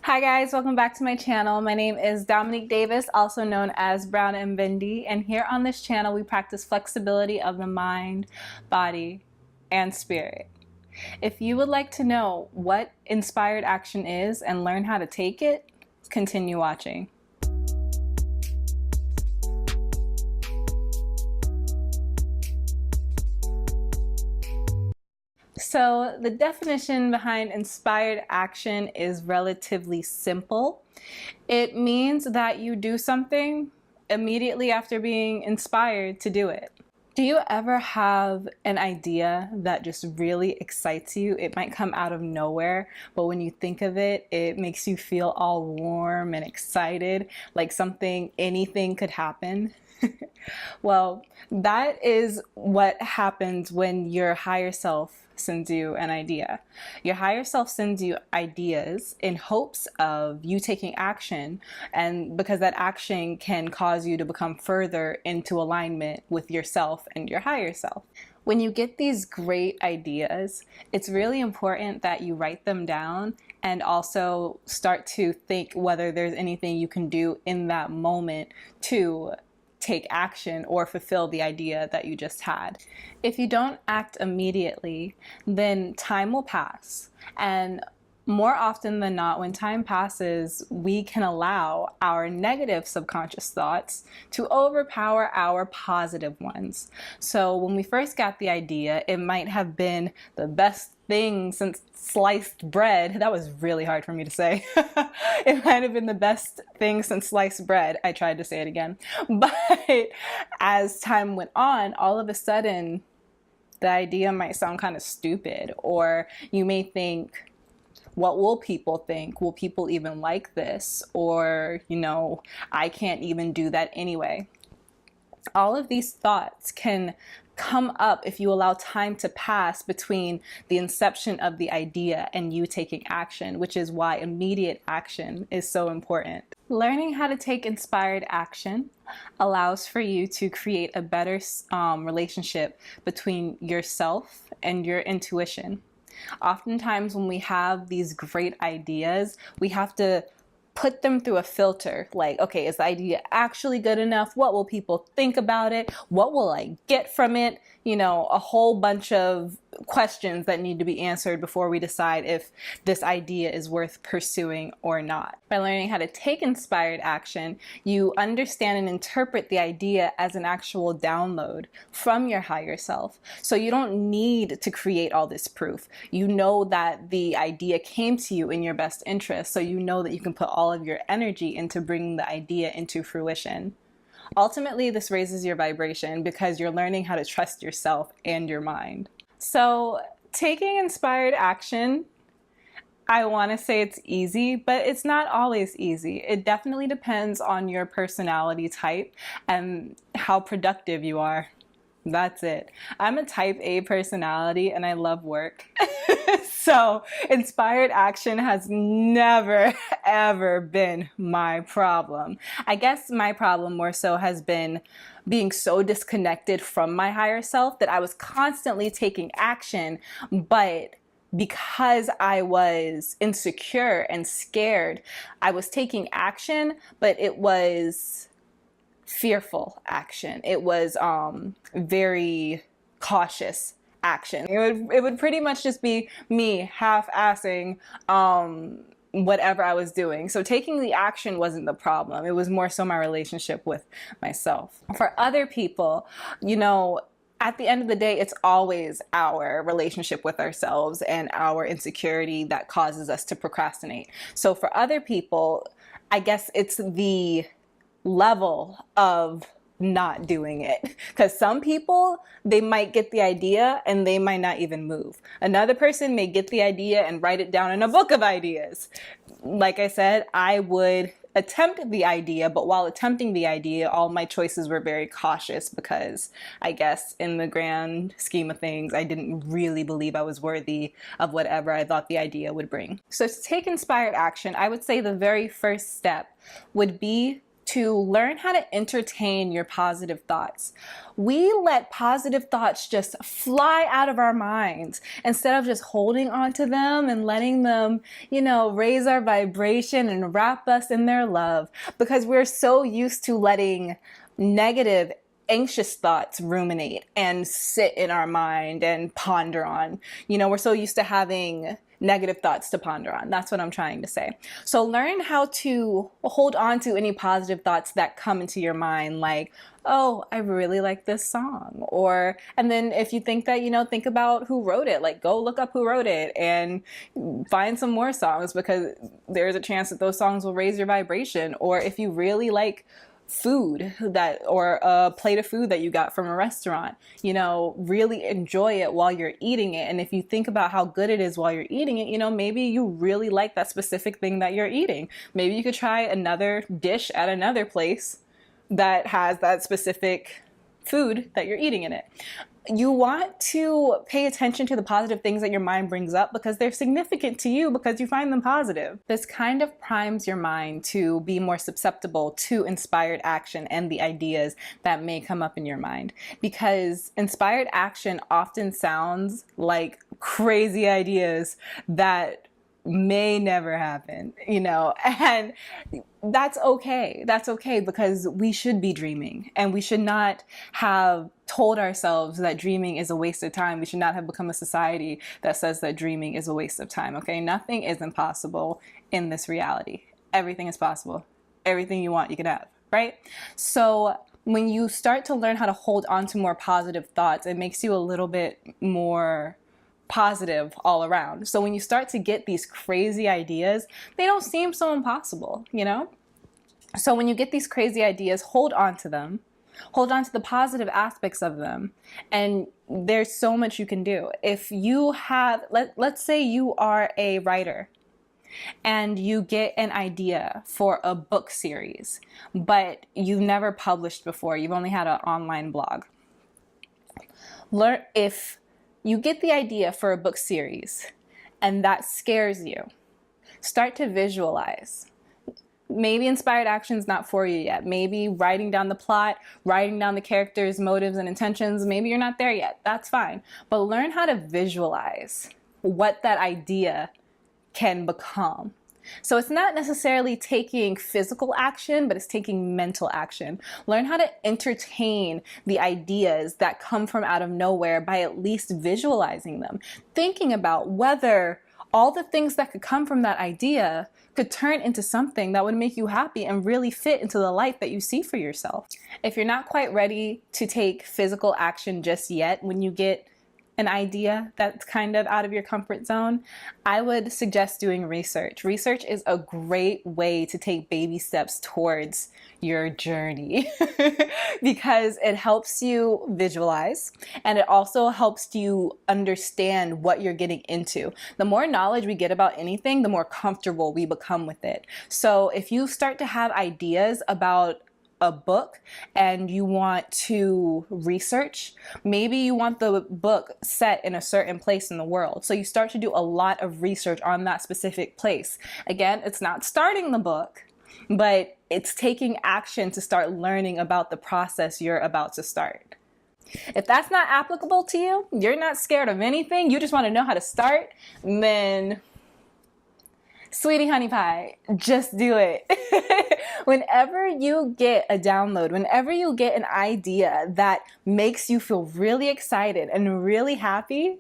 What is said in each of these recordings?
Hi guys, welcome back to my channel. My name is Dominique Davis, also known as Brown and Bindi, and here on this channel we practice flexibility of the mind, body, and spirit. If you would like to know what inspired action is and learn how to take it, continue watching. So the definition behind inspired action is relatively simple. It means that you do something immediately after being inspired to do it. Do you ever have an idea that just really excites you? It might come out of nowhere, but when you think of it, it makes you feel all warm and excited, like anything could happen. Well, that is what happens when your higher self sends you an idea. Your higher self sends you ideas in hopes of you taking action, and because that action can cause you to become further into alignment with yourself and your higher self. When you get these great ideas, it's really important that you write them down and also start to think whether there's anything you can do in that moment to take action or fulfill the idea that you just had. If you don't act immediately, then time will pass. And more often than not, when time passes, we can allow our negative subconscious thoughts to overpower our positive ones. So when we first got the idea, it might have been the best thing since sliced bread. That was really hard for me to say. It might have been the best thing since sliced bread. I tried to say it again. But as time went on, all of a sudden, the idea might sound kind of stupid, or you may think, what will people think? Will people even like this? Or, I can't even do that anyway. All of these thoughts can come up if you allow time to pass between the inception of the idea and you taking action, which is why immediate action is so important. Learning how to take inspired action allows for you to create a better relationship between yourself and your intuition. Oftentimes when we have these great ideas, we have to put them through a filter. Like, okay, is the idea actually good enough? What will people think about it? What will I get from it? A whole bunch of questions that need to be answered before we decide if this idea is worth pursuing or not. By learning how to take inspired action, you understand and interpret the idea as an actual download from your higher self. So you don't need to create all this proof. You know that the idea came to you in your best interest, so you know that you can put all of your energy into bringing the idea into fruition. Ultimately, this raises your vibration because you're learning how to trust yourself and your mind. So taking inspired action, I want to say it's easy, but it's not always easy. It definitely depends on your personality type and how productive you are. That's it. I'm a type A personality and I love work. So inspired action has never, ever been my problem. I guess my problem more so has been being so disconnected from my higher self that I was constantly taking action, but because I was insecure and scared, I was taking action, but it was fearful action. It was very cautious action. It would pretty much just be me half-assing whatever I was doing. So taking the action wasn't the problem. It was more so my relationship with myself. For other people, at the end of the day, it's always our relationship with ourselves and our insecurity that causes us to procrastinate. So for other people, I guess it's the level of not doing it, because some people, they might get the idea and they might not even move. Another person may get the idea and write it down in a book of ideas. Like I said, I would attempt the idea, but while attempting the idea, all my choices were very cautious because I guess in the grand scheme of things, I didn't really believe I was worthy of whatever I thought the idea would bring. So to take inspired action, I would say the very first step would be to learn how to entertain your positive thoughts. We let positive thoughts just fly out of our minds instead of just holding on to them and letting them, raise our vibration and wrap us in their love, because we're so used to letting negative, anxious thoughts ruminate and sit in our mind and ponder on. We're so used to having negative thoughts to ponder on. That's what I'm trying to say. So learn how to hold on to any positive thoughts that come into your mind, like, oh, I really like this song. And then if you think that, think about who wrote it, like go look up who wrote it and find some more songs, because there's a chance that those songs will raise your vibration. Or if you really like food or a plate of food that you got from a restaurant, really enjoy it while you're eating it. And if you think about how good it is while you're eating it, maybe you really like that specific thing that you're eating. Maybe you could try another dish at another place that has that specific food that you're eating in it. You want to pay attention to the positive things that your mind brings up, because they're significant to you because you find them positive. This kind of primes your mind to be more susceptible to inspired action and the ideas that may come up in your mind, because inspired action often sounds like crazy ideas that may never happen, and that's okay. That's okay, because we should be dreaming, and we should not have told ourselves that dreaming is a waste of time. We should not have become a society that says that dreaming is a waste of time, okay? Nothing is impossible in this reality. Everything is possible. Everything you want, you can have, right? So when you start to learn how to hold on to more positive thoughts, it makes you a little bit more positive all around. So when you start to get these crazy ideas, they don't seem so impossible, So when you get these crazy ideas, hold on to them. Hold on to the positive aspects of them. And there's so much you can do. If you have, let's say you are a writer and you get an idea for a book series, but you've never published before. You've only had an online blog. If you get the idea for a book series and that scares you, start to visualize. Maybe inspired action is not for you yet. Maybe writing down the plot, writing down the characters' motives and intentions, maybe you're not there yet. That's fine. But learn how to visualize what that idea can become. So it's not necessarily taking physical action, but it's taking mental action. Learn how to entertain the ideas that come from out of nowhere by at least visualizing them. Thinking about whether all the things that could come from that idea could turn into something that would make you happy and really fit into the life that you see for yourself. If you're not quite ready to take physical action just yet, when you get an idea that's kind of out of your comfort zone, I would suggest doing research. Research is a great way to take baby steps towards your journey because it helps you visualize, and it also helps you understand what you're getting into. The more knowledge we get about anything, the more comfortable we become with it. So if you start to have ideas about a book and you want to research, maybe you want the book set in a certain place in the world. So you start to do a lot of research on that specific place. Again, it's not starting the book, but it's taking action to start learning about the process you're about to start. If that's not applicable to you, you're not scared of anything, you just want to know how to start, then sweetie honey pie, just do it. Whenever you get a download, whenever you get an idea that makes you feel really excited and really happy,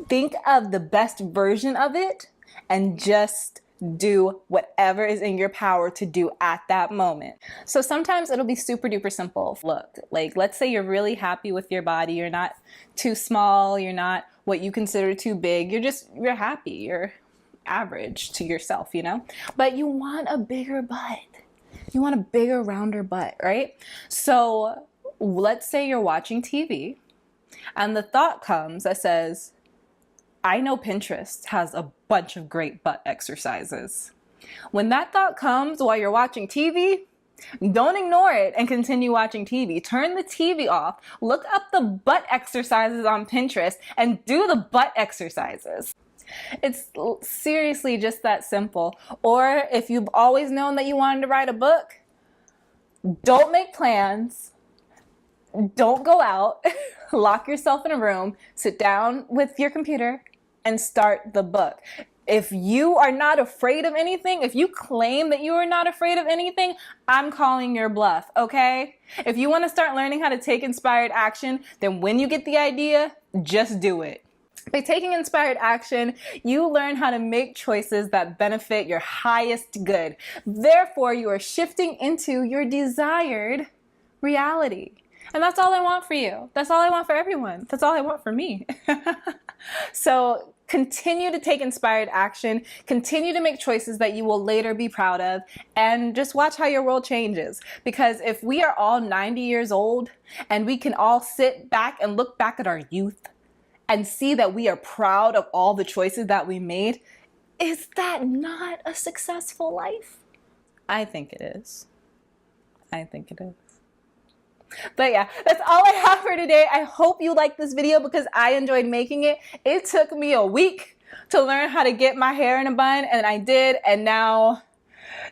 think of the best version of it and just do whatever is in your power to do at that moment. So sometimes it'll be super duper simple. Look, like let's say you're really happy with your body. You're not too small. You're not what you consider too big. You're happy. You're average to yourself, but you want a bigger butt. You want a bigger, rounder butt, right? So let's say you're watching TV and the thought comes that says, I know Pinterest has a bunch of great butt exercises. When that thought comes while you're watching TV, don't ignore it and continue watching TV. Turn the TV off, look up the butt exercises on Pinterest and do the butt exercises. It's seriously just that simple. Or if you've always known that you wanted to write a book, Don't make plans. Don't go out. Lock yourself in a room. Sit down with your computer and start the book. If you are not afraid of anything, if you claim that you are not afraid of anything, I'm calling your bluff, okay? If you want to start learning how to take inspired action, then when you get the idea, just do it. By taking inspired action, you learn how to make choices that benefit your highest good. Therefore, you are shifting into your desired reality. And that's all I want for you. That's all I want for everyone. That's all I want for me. So continue to take inspired action, continue to make choices that you will later be proud of, and just watch how your world changes. Because if we are all 90 years old and we can all sit back and look back at our youth and see that we are proud of all the choices that we made, is that not a successful life? I think it is. I think it is. But yeah, that's all I have for today. I hope you liked this video because I enjoyed making it. It took me a week to learn how to get my hair in a bun, and I did, and now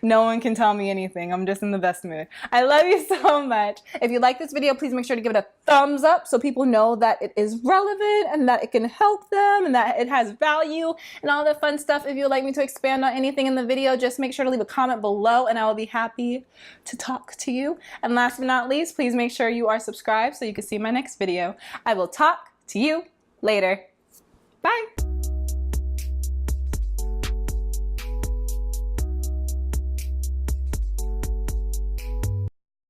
no one can tell me anything. I'm just in the best mood. I love you so much. If you like this video, please make sure to give it a thumbs up so people know that it is relevant and that it can help them and that it has value and all that fun stuff. If you'd like me to expand on anything in the video, just make sure to leave a comment below and I will be happy to talk to you. And last but not least, please make sure you are subscribed so you can see my next video. I will talk to you later. Bye.